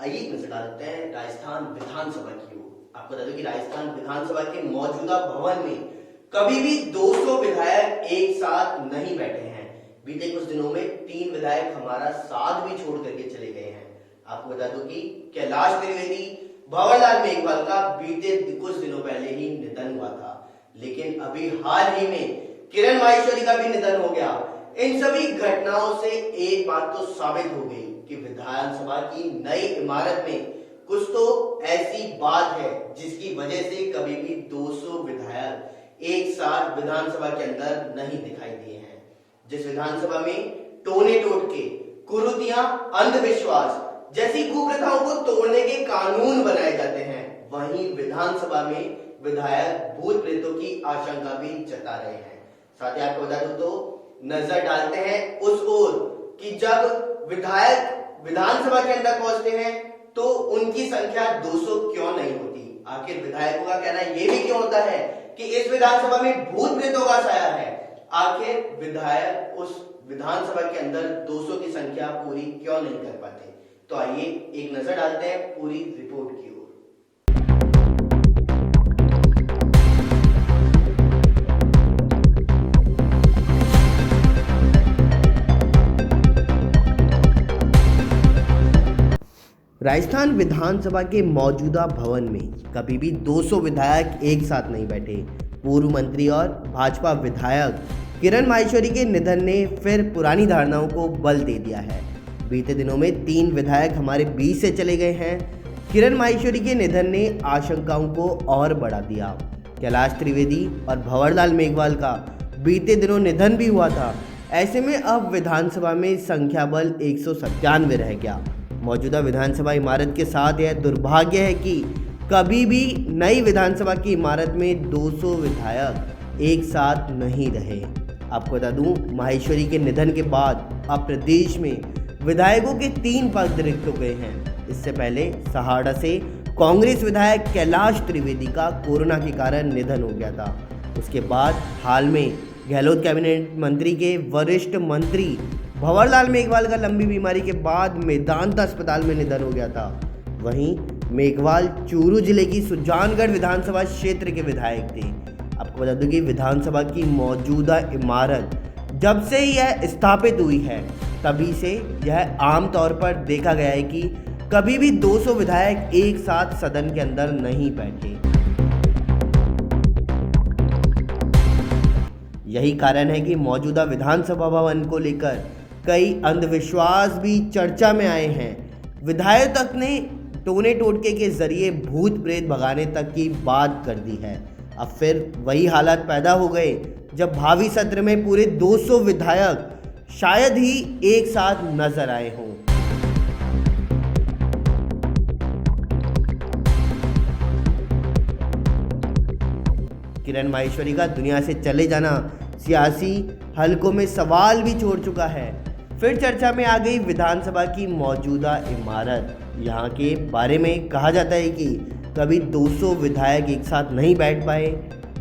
आइए एक नजर डालते हैं राजस्थान विधानसभा की ओर। आपको बता दूं कि राजस्थान विधानसभा के मौजूदा भवन में कभी भी 200 विधायक एक साथ नहीं बैठे हैं। बीते कुछ दिनों में 3 विधायक हमारा साथ भी छोड़ करके चले गए हैं। आपको बता दूं कि कैलाश त्रिवेदी, भंवरलाल मेघवाल का बीते कुछ दिनों पहले ही निधन हुआ था, लेकिन अभी हाल ही में किरण माहेश्वरी का भी निधन हो गया। इन सभी घटनाओं से एक बात तो साबित हो गई कि विधानसभा की नई इमारत में कुछ तो ऐसी बात है जिसकी वजह से कभी भी 200 विधायक एक साथ विधानसभा के अंदर नहीं दिखाई दिए हैं। जिस विधानसभा में टोने टोटके, कुरीतियां, अंधविश्वास जैसी कुप्रथाओं को तोड़ने के कानून बनाए जाते हैं, वहीं विधानसभा में विधायक भूत प्रेतों की आशंका भी जता रहे हैं। साथ ही आपको बता दूं तो नजर डालते हैं उस ओर कि जब विधायक विधानसभा के अंदर पहुंचते हैं तो उनकी संख्या 200 क्यों नहीं होती। आखिर विधायकों का कहना यह भी क्यों होता है कि इस विधानसभा में भूत प्रेतों का साया है। आखिर विधायक उस विधानसभा के अंदर 200 की संख्या पूरी क्यों नहीं कर पाते। तो आइए एक नजर डालते हैं पूरी रिपोर्ट की ओर। राजस्थान विधानसभा के मौजूदा भवन में कभी भी 200 विधायक एक साथ नहीं बैठे। पूर्व मंत्री और भाजपा विधायक किरण माहेश्वरी के निधन ने फिर पुरानी धारणाओं को बल दे दिया है। बीते दिनों में 3 विधायक हमारे बीच से चले गए हैं। किरण माहेश्वरी के निधन ने आशंकाओं को और बढ़ा दिया। कैलाश त्रिवेदी और भंवरलाल मेघवाल का बीते दिनों निधन भी हुआ था। ऐसे में अब विधानसभा में संख्या बल 197 रह गया। मौजूदा विधानसभा इमारत के साथ यह दुर्भाग्य है कि कभी भी नई विधानसभा की इमारत में 200 विधायक एक साथ नहीं रहे। आपको बता दूं, माहेश्वरी के निधन के बाद अब प्रदेश में विधायकों के 3 पद रिक्त हो गए हैं। इससे पहले सहाड़ा से कांग्रेस विधायक कैलाश त्रिवेदी का कोरोना के कारण निधन हो गया था। उसके बाद हाल में गहलोत कैबिनेट मंत्री के वरिष्ठ मंत्री भंवरलाल मेघवाल का लंबी बीमारी के बाद मेदांता अस्पताल में निधन हो गया था। वहीं मेघवाल चूरू जिले की सुजानगढ़ विधानसभा क्षेत्र के विधायक थे। आपको बता दूं कि विधानसभा की मौजूदा इमारत जब से यह स्थापित हुई है तभी से यह आमतौर पर देखा गया है कि कभी भी 200 विधायक एक साथ सदन के अंदर नहीं बैठे। यही कारण है कि मौजूदा विधानसभा भवन को लेकर कई अंधविश्वास भी चर्चा में आए हैं। विधायक तक ने टोने टोटके के जरिए भूत प्रेत भगाने तक की बात कर दी है। अब फिर वही हालात पैदा हो गए जब भावी सत्र में पूरे 200 विधायक शायद ही एक साथ नजर आए हों। किरण माहेश्वरी का दुनिया से चले जाना सियासी हलकों में सवाल भी छोड़ चुका है। फिर चर्चा में आ गई विधानसभा की मौजूदा इमारत। यहाँ के बारे में कहा जाता है कि कभी 200 विधायक एक साथ नहीं बैठ पाए।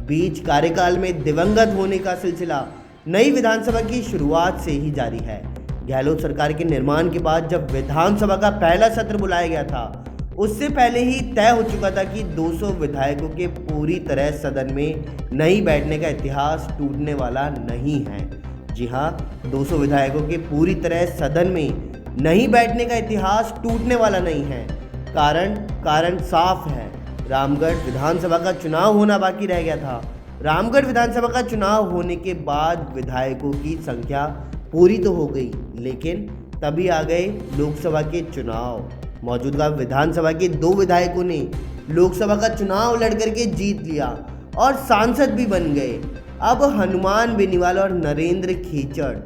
बीच कार्यकाल में दिवंगत होने का सिलसिला नई विधानसभा की शुरुआत से ही जारी है। गहलोत सरकार के निर्माण के बाद जब विधानसभा का पहला सत्र बुलाया गया था, उससे पहले ही तय हो चुका था कि 200 विधायकों के पूरी तरह सदन में नहीं बैठने का इतिहास टूटने वाला नहीं है। जी हाँ, 200 विधायकों के पूरी तरह सदन में नहीं बैठने का इतिहास टूटने वाला नहीं है। कारण साफ है। रामगढ़ विधानसभा का चुनाव होना बाकी रह गया था। रामगढ़ विधानसभा का चुनाव होने के बाद विधायकों की संख्या पूरी तो हो गई, लेकिन तभी आ गए लोकसभा के चुनाव। मौजूदा विधानसभा के 2 विधायकों ने लोकसभा का चुनाव लड़कर के जीत लिया और सांसद भी बन गए। अब हनुमान बेनीवाल और नरेंद्र खीचड़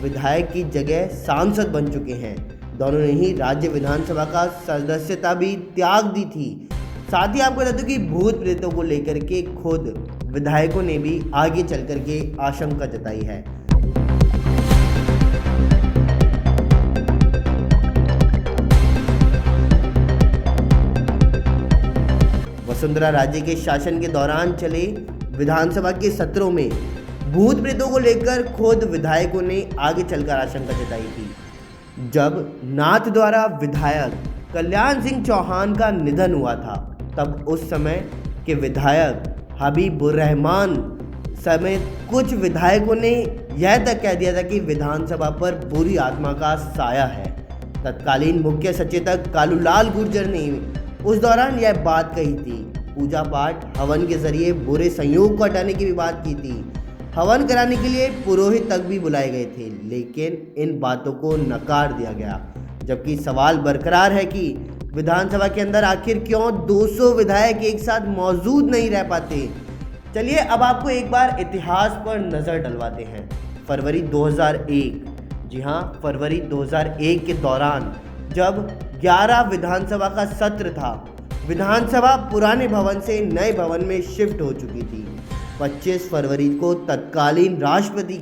विधायक की जगह सांसद बन चुके हैं। दोनों ने ही राज्य विधानसभा का सदस्यता भी त्याग दी थी। साथ ही आपको बता दूं कि भूत प्रेतों को लेकर के खुद विधायकों ने भी आगे चल कर के आशंका जताई है। वसुंधरा राजे के शासन के दौरान चले विधानसभा के सत्रों में भूत प्रेतों को लेकर खुद विधायकों ने आगे चलकर आशंका जताई थी। जब नाथ द्वारा विधायक कल्याण सिंह चौहान का निधन हुआ था, तब उस समय के विधायक हबीबुर रहमान समेत कुछ विधायकों ने यह तक कह दिया था कि विधानसभा पर बुरी आत्मा का साया है। तत्कालीन मुख्य सचेतक कालूलाल गुर्जर ने उस दौरान यह बात कही थी। पूजा पाठ हवन के जरिए बुरे संयोग को हटाने की भी बात की थी। हवन कराने के लिए पुरोहित तक भी बुलाए गए थे, लेकिन इन बातों को नकार दिया गया। जबकि सवाल बरकरार है कि विधानसभा के अंदर आखिर क्यों 200 विधायक एक साथ मौजूद नहीं रह पाते। चलिए अब आपको एक बार इतिहास पर नज़र डलवाते हैं। फरवरी 2001, जी हाँ, फरवरी 2001 के दौरान जब 11 विधानसभा का सत्र था, विधानसभा पुराने भवन से नए भवन में शिफ्ट हो चुकी थी। 25 फरवरी को तत्कालीन राष्ट्रपति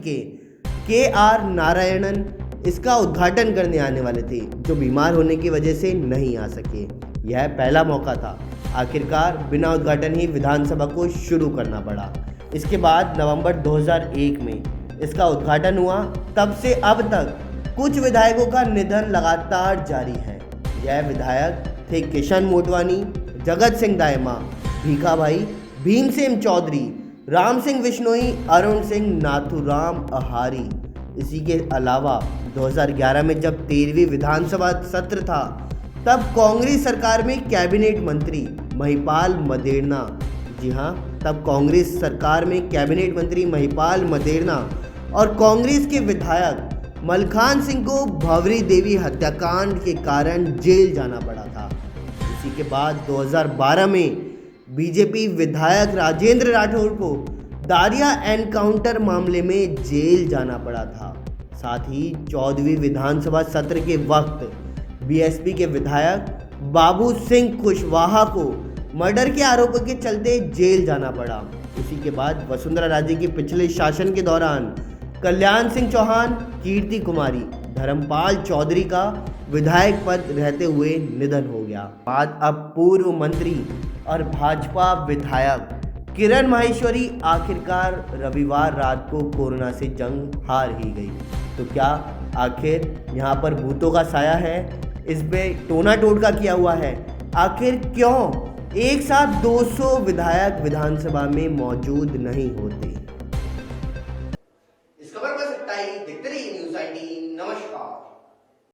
के आर नारायणन इसका उद्घाटन करने आने वाले थे, जो बीमार होने की वजह से नहीं आ सके। यह पहला मौका था। आखिरकार बिना उद्घाटन ही विधानसभा को शुरू करना पड़ा। इसके बाद नवंबर 2001 में इसका उद्घाटन हुआ। तब से अब तक कुछ विधायकों का निधन लगातार जारी है। यह विधायक थे किशन मोटवानी, जगत सिंह दायमा, भीखा भाई, भीमसेन चौधरी, राम सिंह विश्नोई, अरुण सिंह, नाथूराम अहारी। इसी के अलावा 2011 में जब 13वीं विधानसभा सत्र था, तब कांग्रेस सरकार में कैबिनेट मंत्री महिपाल मदेरणा, जी हाँ, तब कांग्रेस सरकार में कैबिनेट मंत्री महिपाल मदेरणा और कांग्रेस के विधायक मलखान सिंह को भंवरी देवी हत्याकांड के कारण जेल जाना पड़ा था। इसी के बाद 2012 में बीजेपी विधायक राजेंद्र राठौर को दारिया एनकाउंटर मामले में जेल जाना पड़ा था। साथ ही 14वीं विधानसभा सत्र के वक्त बीएसपी के विधायक बाबू सिंह कुशवाहा को मर्डर के आरोपों के चलते जेल जाना पड़ा। उसी के बाद वसुंधरा राजे के पिछले शासन के दौरान कल्याण सिंह चौहान, कीर्ति कुमारी, धर्मपाल चौधरी का विधायक पद रहते हुए निधन हो गया। बाद अब पूर्व मंत्री और भाजपा विधायक किरण माहेश्वरी आखिरकार रविवार रात को कोरोना से जंग हार ही गई। तो क्या आखिर यहाँ पर भूतों का साया है? इसमें टोना टोटका किया हुआ है। आखिर क्यों एक साथ 200 विधायक विधानसभा में मौजूद नहीं होते?